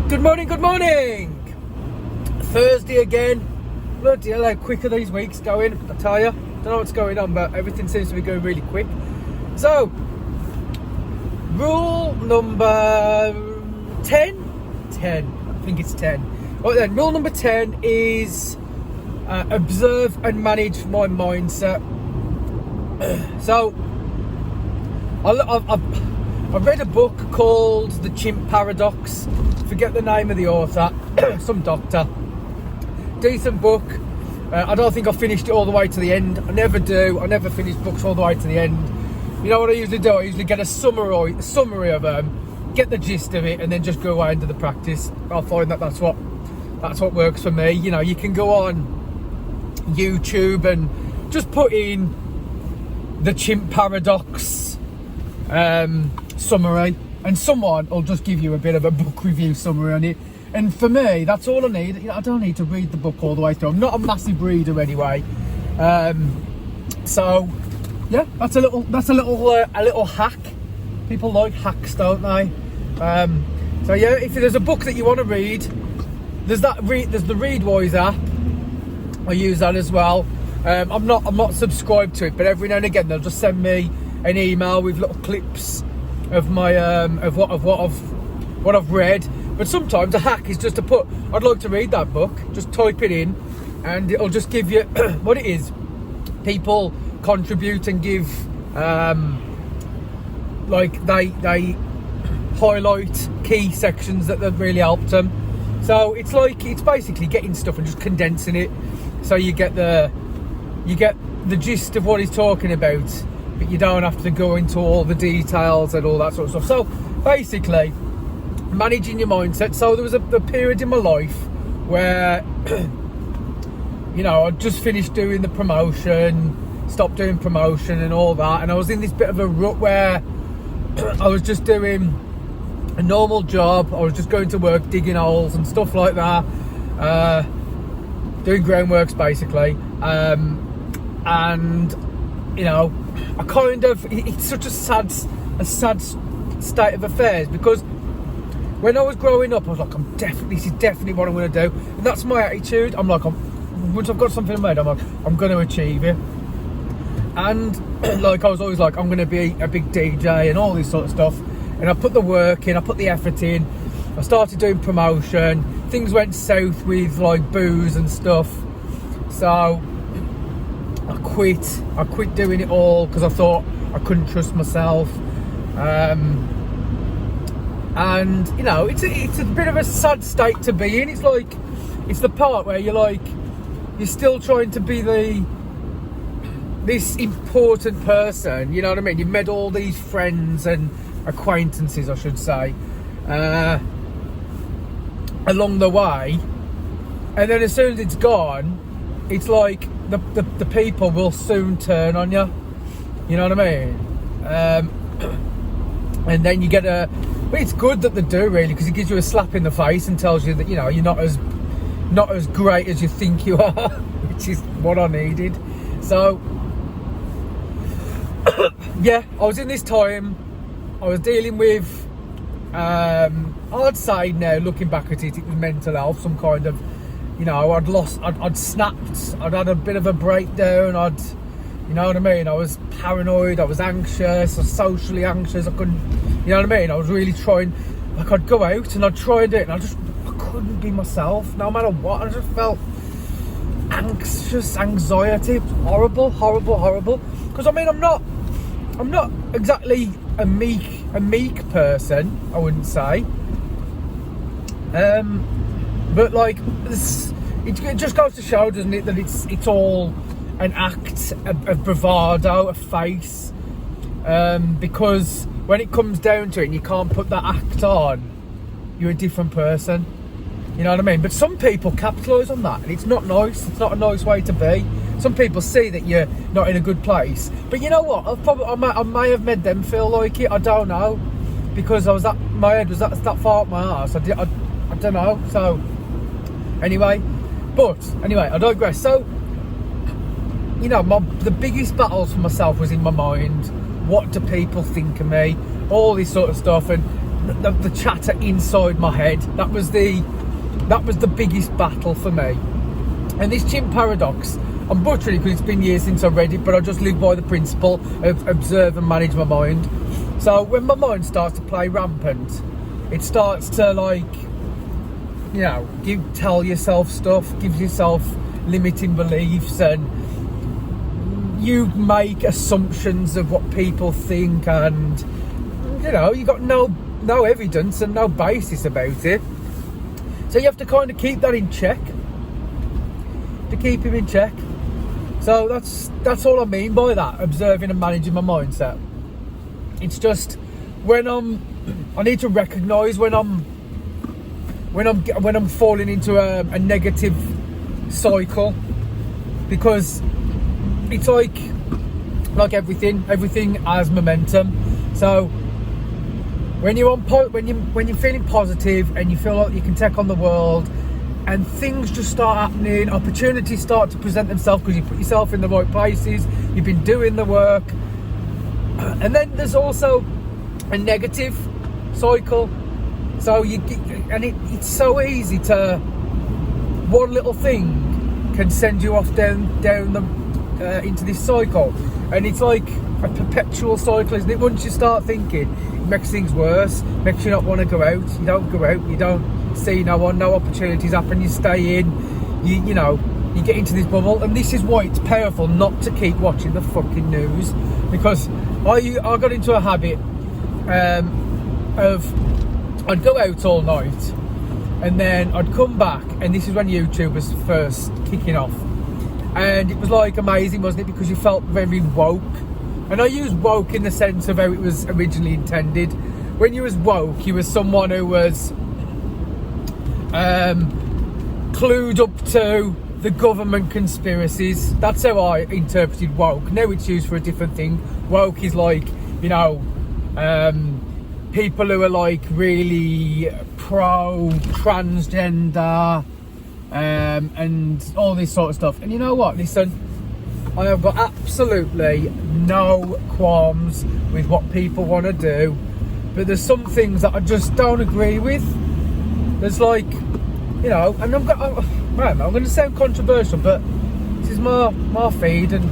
Good morning. Thursday again. Bloody hell, how quick are these weeks going, I tell you. Don't know what's going on, but everything seems to be going really quick. So, rule number 10? 10. I think it's 10. Right then, rule number 10 is observe and manage my mindset. So, I've read a book called The Chimp Paradox. Forget the name of the author. Some doctor. Decent book. I don't think I finished it all the way to the end. I never do. I never finish books all the way to the end. You know what I usually do? I usually get a summary of them, get the gist of it, and then just go away and do the practice. I find that's what works for me. You know, you can go on YouTube and just put in The Chimp Paradox summary, and someone will just give you a bit of a book review summary on it. And for me, that's all I need. You know, I don't need to read the book all the way through. I'm not a massive reader anyway. So yeah, that's a little hack. People like hacks, don't they? So yeah, if there's a book that you want to read, there's the Readwise app. I use that as well. I'm not subscribed to it, but every now and again they'll just send me an email with little clips of my of what I've read. But sometimes a hack is just to put, I'd like to read that book, just type it in, and it'll just give you what it is. People contribute and give like they highlight key sections that really helped them. So it's basically getting stuff and just condensing it, so you get the gist of what he's talking about, but you don't have to go into all the details and all that sort of stuff. So basically, managing your mindset. So there was a period in my life where you know, I'd just finished doing the promotion, stopped doing promotion and all that, and I was in this bit of a rut where I was just doing a normal job. I was just going to work, digging holes and stuff like that, doing groundworks basically, and you know, I kind of, it's such a sad state of affairs, because when I was growing up, I was like, this is definitely what I'm going to do. And that's my attitude. I'm like, once I've got something in my head, I'm like, I'm going to achieve it. And like, I was always like, I'm going to be a big DJ and all this sort of stuff. And I put the work in, I put the effort in. I started doing promotion. Things went south with like booze and stuff. So I quit doing it all because I thought I couldn't trust myself. And you know, it's a bit of a sad state to be in. It's like, it's the part where you're still trying to be this important person, you know what I mean? You've made all these friends and acquaintances, I should say, along the way, and then as soon as it's gone, it's like the people will soon turn on you, you know what I mean? And then you get but it's good that they do, really, because it gives you a slap in the face and tells you that, you know, you're not as great as you think you are, which is what I needed. So yeah, I was in this time, I was dealing with I'd say now, looking back at it, it was mental health, some kind of, you know, I'd snapped, I'd had a bit of a breakdown, you know what I mean? I was paranoid, I was anxious, I was socially anxious, I couldn't, you know what I mean? I was really trying, like, I'd go out and I'd try it, and I couldn't be myself, no matter what. I just felt anxious, anxiety, horrible. Because I mean, I'm not exactly a meek person, I wouldn't say. But like, it just goes to show, doesn't it, that it's all an act, a bravado, a face. Because when it comes down to it and you can't put that act on, you're a different person. You know what I mean? But some people capitalise on that, and it's not nice. It's not a nice way to be. Some people see that you're not in a good place. But you know what? I may have made them feel like it. I don't know. Because my head was that far up my arse. I don't know. So, anyway, I digress. So, you know, the biggest battles for myself was in my mind. What do people think of me? All this sort of stuff. And the chatter inside my head. That was the biggest battle for me. And this chimp paradox, I'm butchering it because it's been years since I read it, but I just live by the principle of observe and manage my mind. So when my mind starts to play rampant, it starts to, like, you know, tell yourself stuff, gives yourself limiting beliefs, and you make assumptions of what people think, and, you know, you got no evidence and no basis about it. So you have to kind of keep that in check. To keep him in check. So that's all I mean by that, observing and managing my mindset. It's just I need to recognise when I'm falling into a negative cycle, because it's like everything has momentum. So when you're feeling positive and you feel like you can take on the world, and things just start happening, opportunities start to present themselves because you put yourself in the right places, you've been doing the work. And then there's also a negative cycle. So it's so easy to, one little thing can send you off down into this cycle, and it's like a perpetual cycle, isn't it? Once you start thinking, it makes things worse, makes you not want to go out. You don't go out, you don't see no one, no opportunities happen, you stay in, you know, you get into this bubble. And this is why it's powerful not to keep watching the fucking news, because I got into a habit of, I'd go out all night and then I'd come back, and this is when YouTube was first kicking off, and it was like amazing, wasn't it? Because you felt very woke. And I use woke in the sense of how it was originally intended. When you was woke, you was someone who was clued up to the government conspiracies. That's how I interpreted woke. Now it's used for a different thing. Woke is like, you know, people who are like really pro transgender and all this sort of stuff. And you know what? Listen, I have got absolutely no qualms with what people want to do, but there's some things that I just don't agree with. There's like, you know, and I'm going to sound controversial, but this is my feed, and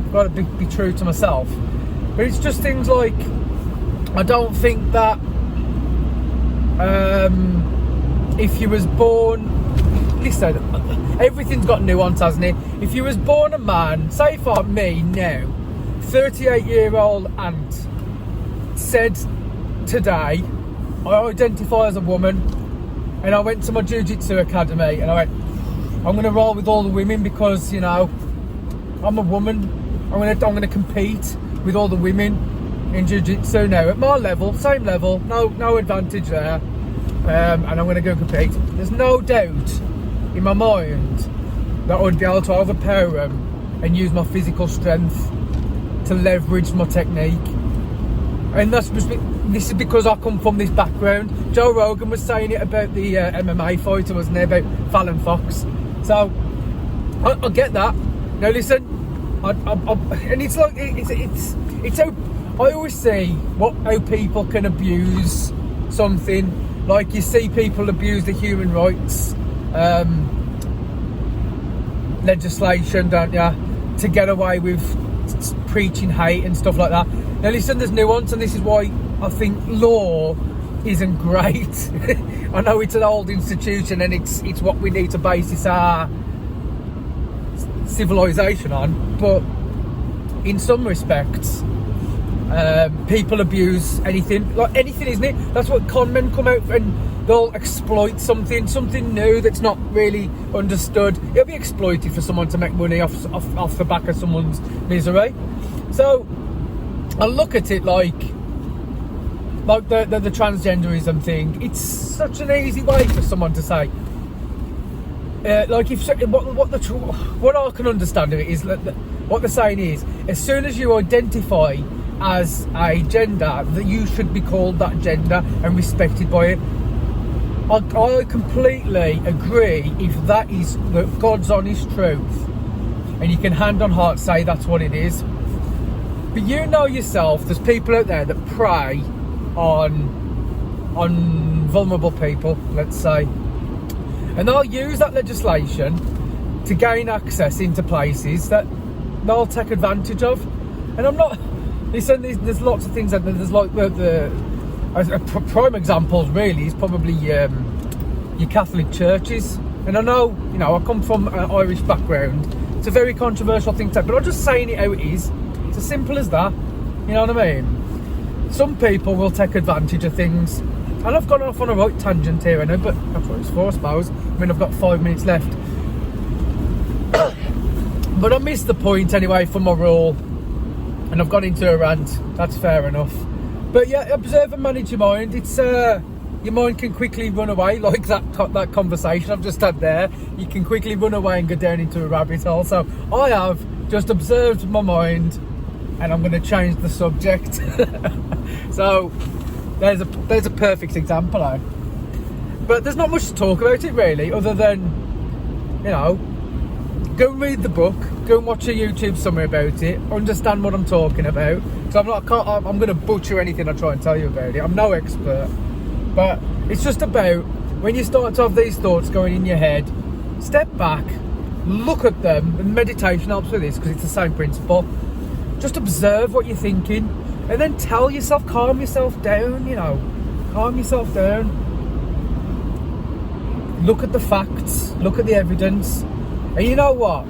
I've got to be true to myself. But it's just things like, I don't think that if you was born, listen, everything's got nuance, hasn't it? If you was born a man, say for me now, 38-year-old aunt said today, I identify as a woman, and I went to my jiu-jitsu academy and I went, I'm going to roll with all the women because, you know, I'm a woman. I'm going to compete with all the women in jiu-jitsu now at my level, same level, no advantage there, and I'm going to go compete. There's no doubt in my mind that I would be able to overpower him and use my physical strength to leverage my technique. And this is because I come from this background. Joe Rogan was saying it about the MMA fighter, wasn't he, about Fallon Fox. So I get that. Now listen, and it's like it's how I always see how people can abuse something. Like you see people abuse the human rights legislation, don't you, to get away with preaching hate and stuff like that. Now listen, there's nuance, and this is why I think law isn't great. I know it's an old institution and it's what we need to base our civilization on, but in some respects people abuse anything, like anything, isn't it? That's what con men come out and they'll exploit something new that's not really understood. It'll be exploited for someone to make money off the back of someone's misery. So I look at it like the transgenderism thing. It's such an easy way for someone to say, like if what I can understand of it is that what they're saying is, as soon as you identify as a gender, that you should be called that gender and respected by it. I completely agree if that is the God's honest truth, and you can hand on heart say that's what it is. But you know yourself, there's people out there that prey on on vulnerable people, let's say, and they'll use that legislation to gain access into places that they'll take advantage of. And I'm not, listen, there's lots of things that there's like a prime examples really is probably your Catholic churches. And I know, you know, I come from an Irish background. It's a very controversial thing to say, but I'm just saying it how it is. It's as simple as that. You know what I mean? Some people will take advantage of things. And I've gone off on a right tangent here, I know, but that's what it's for, I suppose. I mean, I've got 5 minutes left. But I missed the point anyway for my rule. And I've got into a rant. That's fair enough. But yeah, observe and manage your mind. It's your mind can quickly run away, like that conversation I've just had there. You can quickly run away and go down into a rabbit hole. So I have just observed my mind, and I'm going to change the subject. So there's a perfect example, eh? But there's not much to talk about it really, other than, you know, go and read the book, go and watch a YouTube somewhere about it, understand what I'm talking about. So I'm going to butcher anything I try and tell you about it. I'm no expert, but it's just about when you start to have these thoughts going in your head, step back, look at them, and meditation helps with this because it's the same principle. Just observe what you're thinking, and then tell yourself, calm yourself down, you know, calm yourself down. Look at the facts, look at the evidence, and you know what?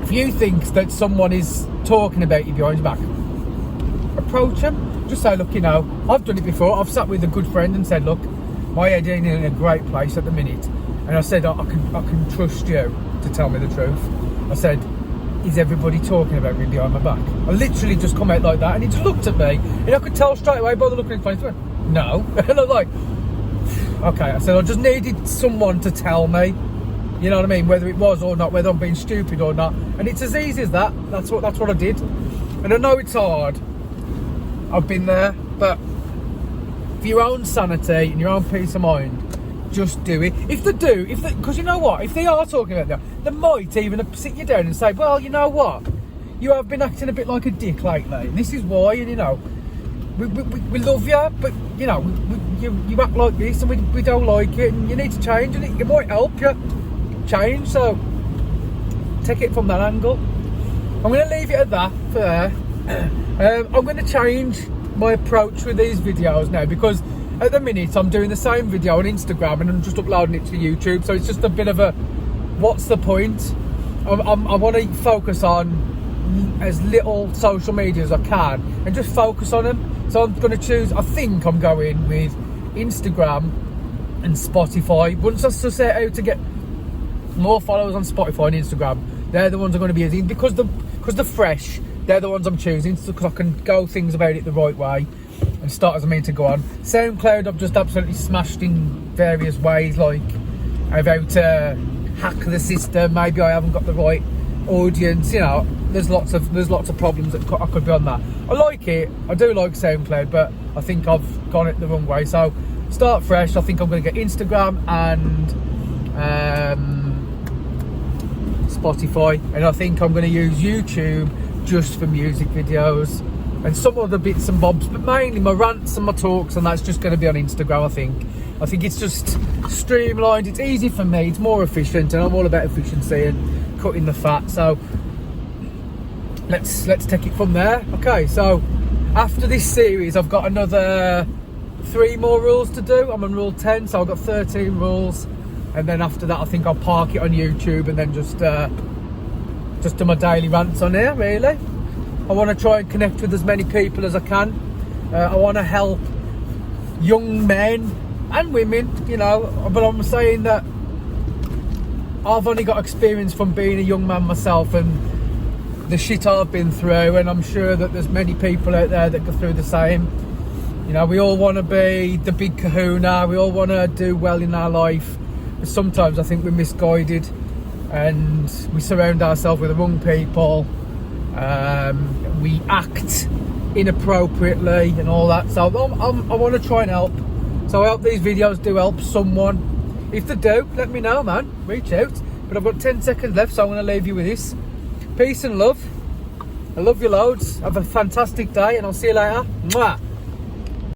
If you think that someone is talking about you behind your back, approach them. Just say, look, you know, I've done it before. I've sat with a good friend and said, look, my head ain't in a great place at the minute, and I said, I can trust you to tell me the truth. I said, is everybody talking about me behind my back? I literally just come out like that, and he just looked at me, and I could tell straight away by the look in his face, no. And I'm like, okay. I said, I just needed someone to tell me, you know what I mean, whether it was or not, whether I'm being stupid or not. And it's as easy as that. That's what I did. And I know it's hard. I've been there, but for your own sanity and your own peace of mind, just do it. Because you know what? If they are talking about that, they might even sit you down and say, well, you know what? You have been acting a bit like a dick lately. And this is why, and you know, we love you, but you know, you act like this and we don't like it, and you need to change, and it might help you change. So take it from that angle. I'm going to leave it at that for there. I'm going to change my approach with these videos now, because at the minute I'm doing the same video on Instagram and I'm just uploading it to YouTube, so it's just a bit of a what's the point. I want to focus on as little social media as I can and just focus on them. So I'm going to choose, I think I'm going with Instagram and Spotify. Once I set out to get more followers on Spotify and Instagram, they're the ones I'm going to be using, because they're fresh. They're the ones I'm choosing, because I can go things about it the right way and start as I mean to go on. SoundCloud I've just absolutely smashed in various ways, like how to hack the system. Maybe I haven't got the right audience, you know. There's lots of problems that I could be on that. I like it, I do like SoundCloud, but I think I've gone it the wrong way. So start fresh. I think I'm going to get Instagram and Spotify, and I think I'm going to use YouTube just for music videos and some other bits and bobs, but mainly my rants and my talks, and that's just going to be on Instagram. I think it's just streamlined, it's easy for me, it's more efficient, and I'm all about efficiency and cutting the fat. So let's take it from there. Okay, so after this series I've got another 3 more rules to do. I'm on rule 10, so I've got 13 rules, and then after that I think I'll park it on YouTube and then just do my daily rants on here. Really, I want to try and connect with as many people as I can. I want to help young men and women, you know, but I'm saying that I've only got experience from being a young man myself and the shit I've been through, and I'm sure that there's many people out there that go through the same. You know, we all want to be the big kahuna, we all want to do well in our life, but sometimes I think we're misguided and we surround ourselves with the wrong people. We act inappropriately and all that. So I want to try and help. So I hope these videos do help someone. If they do, let me know, man. Reach out. But I've got 10 seconds left, so I'm going to leave you with this. Peace and love. I love you loads. Have a fantastic day, and I'll see you later. Mwah.